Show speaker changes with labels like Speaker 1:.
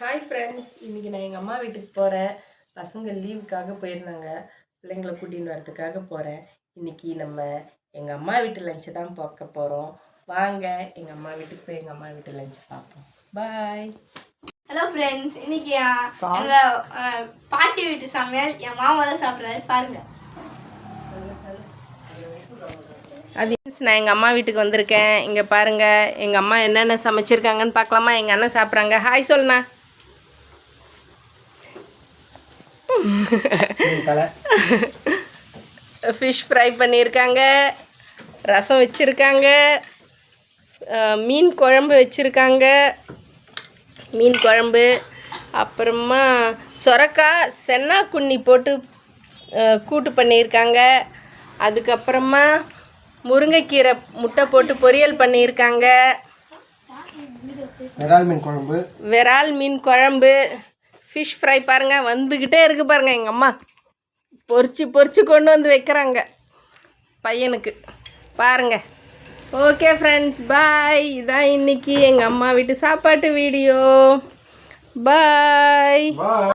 Speaker 1: Hi friends, இன்றைக்கி நான் எங்கள் அம்மா வீட்டுக்கு போகிறேன். பசங்க லீவுக்காக போயிருந்தாங்க. பிள்ளைங்களை கூட்டின்னு வரதுக்காக போகிறேன். இன்றைக்கி நம்ம எங்கள் அம்மா வீட்டு லஞ்சு தான் பார்க்க போகிறோம். வாங்க எங்கள் அம்மா வீட்டுக்கு போய் எங்கள் அம்மா வீட்டு லஞ்சு பார்ப்போம். பாய்.
Speaker 2: ஹலோ ஃப்ரெண்ட்ஸ், இன்னைக்கு எங்கள் பாட்டி வீட்டு சமையல் என் மாமா தான் சாப்பிட்றாரு. பாருங்கள்.
Speaker 1: அது நான் எங்கள் அம்மா வீட்டுக்கு வந்திருக்கேன். இங்கே பாருங்கள், எங்கள் அம்மா என்னென்ன சமைச்சிருக்காங்கன்னு பார்க்கலாமா? எங்கள் அண்ணன் சாப்பிட்றாங்க. ஹாய் சொல்லுண்ணா. ஃபிஷ் ஃப்ரை பண்ணியிருக்காங்க, ரசம் வச்சுருக்காங்க, மீன் குழம்பு வச்சுருக்காங்க, மீன் குழம்பு, அப்புறமா சொரக்காய் சென்னா குன்னி போட்டு கூட்டு பண்ணியிருக்காங்க. அதுக்கப்புறமா முருங்கைக்கீரை முட்டை போட்டு பொரியல் பண்ணியிருக்காங்க. விரால் மீன் குழம்பு, ஃபிஷ் ஃப்ரை பாருங்கள், வந்துக்கிட்டே இருக்குது பாருங்கள். எங்கள் அம்மா பொரிச்சு கொண்டு வந்து வைக்கிறாங்க பையனுக்கு பாருங்கள். ஓகே ஃப்ரெண்ட்ஸ், பாய். இதான் இன்றைக்கி எங்கள் அம்மா வீட்டு சாப்பாட்டு வீடியோ. பாய்.